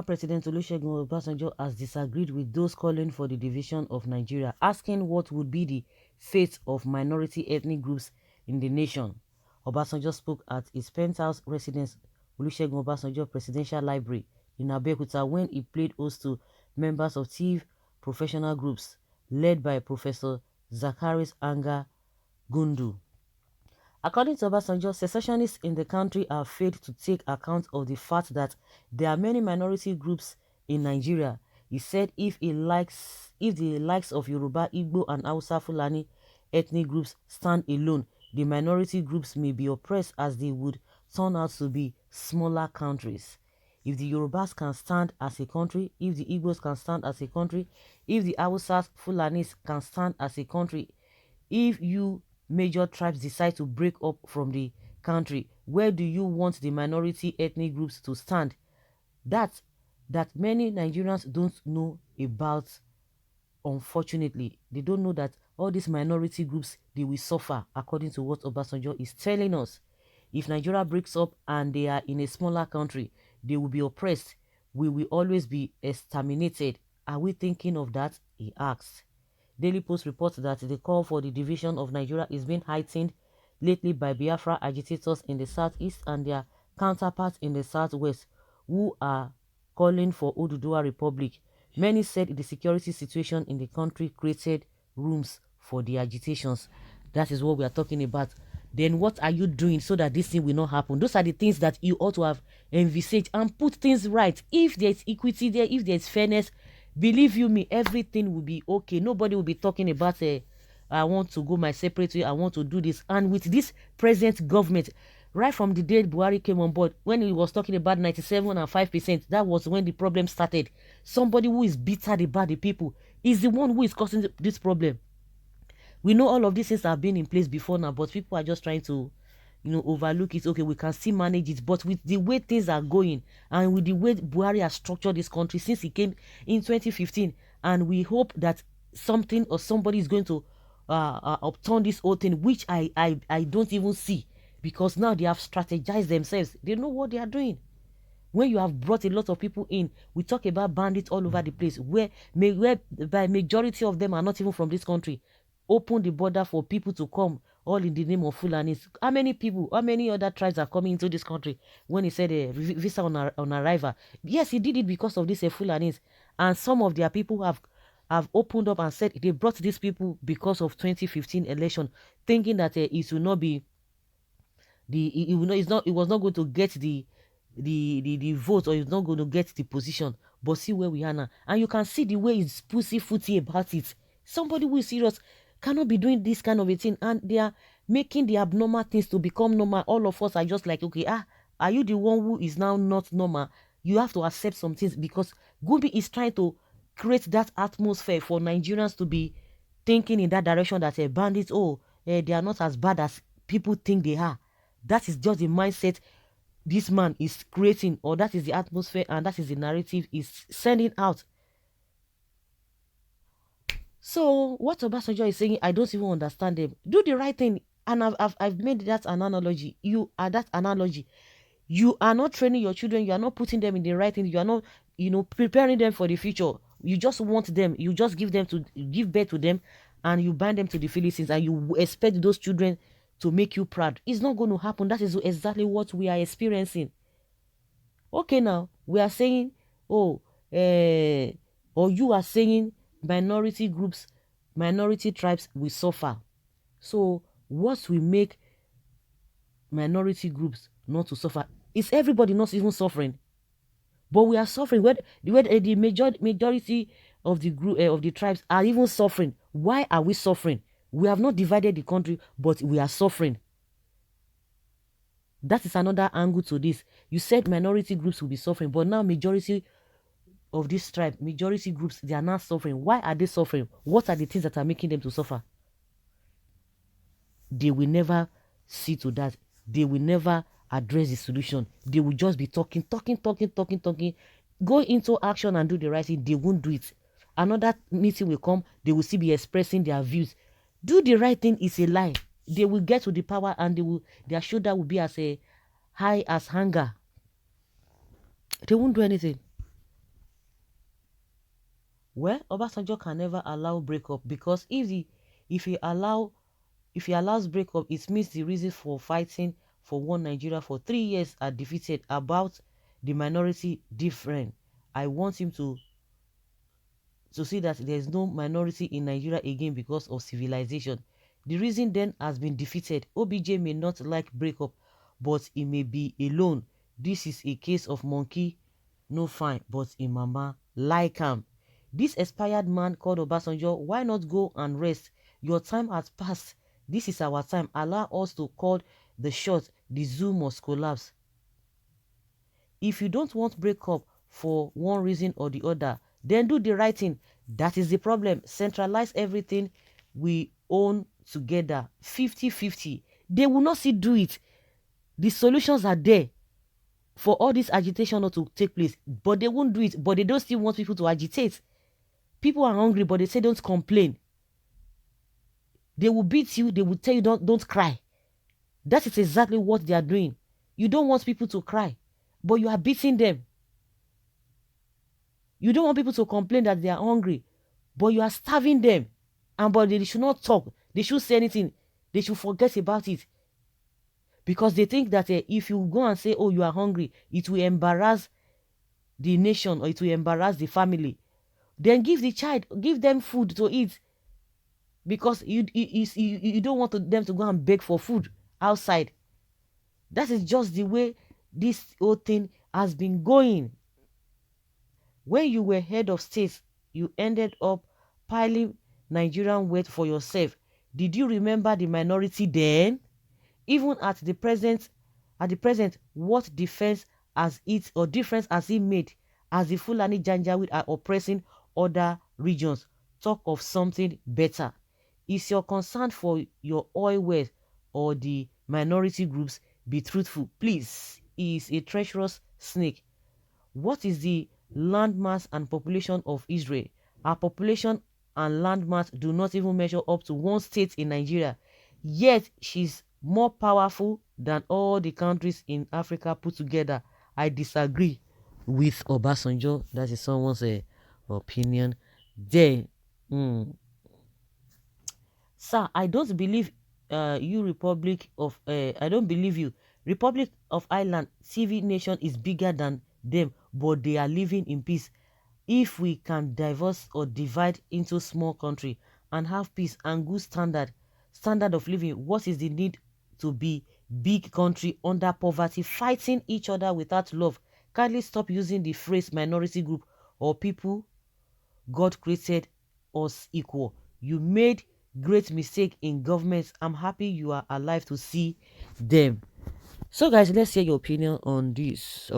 Former President Olusegun Obasanjo has disagreed with those calling for the division of Nigeria, asking what would be the fate of minority ethnic groups in the nation. Obasanjo spoke at his penthouse residence, Olusegun Obasanjo Presidential Library in Abeokuta, when he played host to members of TIV professional groups led by Professor Zacharias Anga Gundu. According to Obasanjo, secessionists in the country have failed to take account of the fact that there are many minority groups in Nigeria. He said if the likes of Yoruba, Igbo, and Hausa Fulani ethnic groups stand alone, the minority groups may be oppressed as they would turn out to be smaller countries. If the Yorubas can stand as a country, if the Igbos can stand as a country, if the Hausas, Fulanis can stand as a country, if you major tribes decide to break up from the country, where do you want the minority ethnic groups to stand? That many Nigerians don't know about. Unfortunately, they don't know that all these minority groups, they will suffer, according to what Obasanjo is telling us. If Nigeria breaks up and they are in a smaller country, they will be oppressed. We will always be exterminated. Are we thinking of that? He asked. Daily Post reports that the call for the division of Nigeria is being heightened lately by Biafra agitators in the southeast and their counterparts in the southwest, who are calling for Oduduwa Republic. Many said the security situation in the country created rooms for the agitations. That is what we are talking about. Then what are you doing so that this thing will not happen? Those are the things that you ought to have envisaged and put things right. If there is equity there, if there is fairness, believe you me, everything will be okay. Nobody will be talking about I want to go my separate way, I want to do this. And with this present government, right from the day Buhari came on board, when he was talking about 97 and 5%, that was when the problem started. Somebody who is bitter about the people is the one who is causing this problem. We know all of these things have been in place before now, but people are just trying to, overlook it. Okay, we can still manage it. But with the way things are going and with the way Buhari has structured this country since he came in 2015, and we hope that something or somebody is going to upturn this whole thing, which I don't even see, because now they have strategized themselves. They know what they are doing. When you have brought a lot of people in, we talk about bandits all over the place, where by majority of them are not even from this country. Open the border for people to come, all in the name of Fulanis. How many other tribes are coming into this country? When he said a visa on arrival, yes, he did it because of these Fulanis, and some of their people have opened up and said they brought these people because of 2015 election, thinking that it will not be it was not going to get the vote, or it's not going to get the position. But see where we are now, and you can see the way it's pussyfooty about it. Somebody who is serious cannot be doing this kind of a thing, and they are making the abnormal things to become normal. All of us are just like, okay, are you the one who is now not normal? You have to accept some things, because Gumbi is trying to create that atmosphere for Nigerians to be thinking in that direction, that bandits, they are not as bad as people think they are. That is just the mindset this man is creating, or that is the atmosphere, and that is the narrative he's sending out. So what Obasanjo is saying, I don't even understand them. Do the right thing. And I've made that an analogy. You are that analogy. You are not training your children. You are not putting them in the right thing. You are not, preparing them for the future. You just want them. You just give birth to them, and you bind them to the Philistines, and you expect those children to make you proud. It's not going to happen. That is exactly what we are experiencing. Okay, now we are saying, or you are saying minority groups, minority tribes will suffer. So what will make minority groups not to suffer? Is everybody not even suffering? But we are suffering. Where the majority of the group of the tribes are even suffering. Why are we suffering? We have not divided the country, but we are suffering. That is another angle to this. You said minority groups will be suffering, but now majority of this tribe, majority groups, they are not suffering. Why are they suffering? What are the things that are making them to suffer? They will never see to that. They will never address the solution. They will just be talking. Go into action and do the right thing. They won't do it. Another meeting will come. They will still be expressing their views. Do the right thing is a lie. They will get to the power, and their shoulder will be as high as hunger. They won't do anything. Well, Obasanjo can never allow breakup, because if he allow if he allows breakup, it means the reason for fighting for one Nigeria for 3 years are defeated. About the minority different, I want him to see that there is no minority in Nigeria again because of civilization. The reason then has been defeated. OBJ may not like breakup, but he may be alone. This is a case of monkey, no fine, but in mama like him. This expired man called Obasanjo, why not go and rest? Your time has passed. This is our time. Allow us to call the shot. The zoo must collapse. If you don't want breakup for one reason or the other, then do the right thing. That is the problem. Centralize everything we own together. 50-50. They will not see do it. The solutions are there for all this agitation not to take place, but they won't do it. But they don't still want people to agitate. People are hungry, but they say don't complain. They will beat you. They will tell you don't cry. That is exactly what they are doing. You don't want people to cry, but you are beating them. You don't want people to complain that they are hungry, but you are starving them. And but they should not talk. They should say anything. They should forget about it. Because they think that if you go and say, oh, you are hungry, it will embarrass the nation or it will embarrass the family. Then give them food to eat. Because you don't want them to go and beg for food outside. That is just the way this whole thing has been going. When you were head of state, you ended up piling Nigerian weight for yourself. Did you remember the minority then? Even at the present, what difference has it made as the Fulani Janjaweed are oppressing other regions? Talk of something better. Is your concern for your oil wealth or the minority groups? Be truthful, please. He is a treacherous snake. What is the landmass and population of Israel? Our population and landmass do not even measure up to one state in Nigeria. Yet she's more powerful than all the countries in Africa put together. I disagree with Obasanjo. That is someone's opinion. There. Sir, I don't believe you Republic of I don't believe you. Republic of Ireland TV nation is bigger than them, but they are living in peace. If we can divorce or divide into small country and have peace and good standard of living, what is the need to be big country under poverty, fighting each other without love? Kindly stop using the phrase minority group or people. God created us equal. You made great mistake in government. I'm happy you are alive to see them. So guys, let's hear your opinion on this.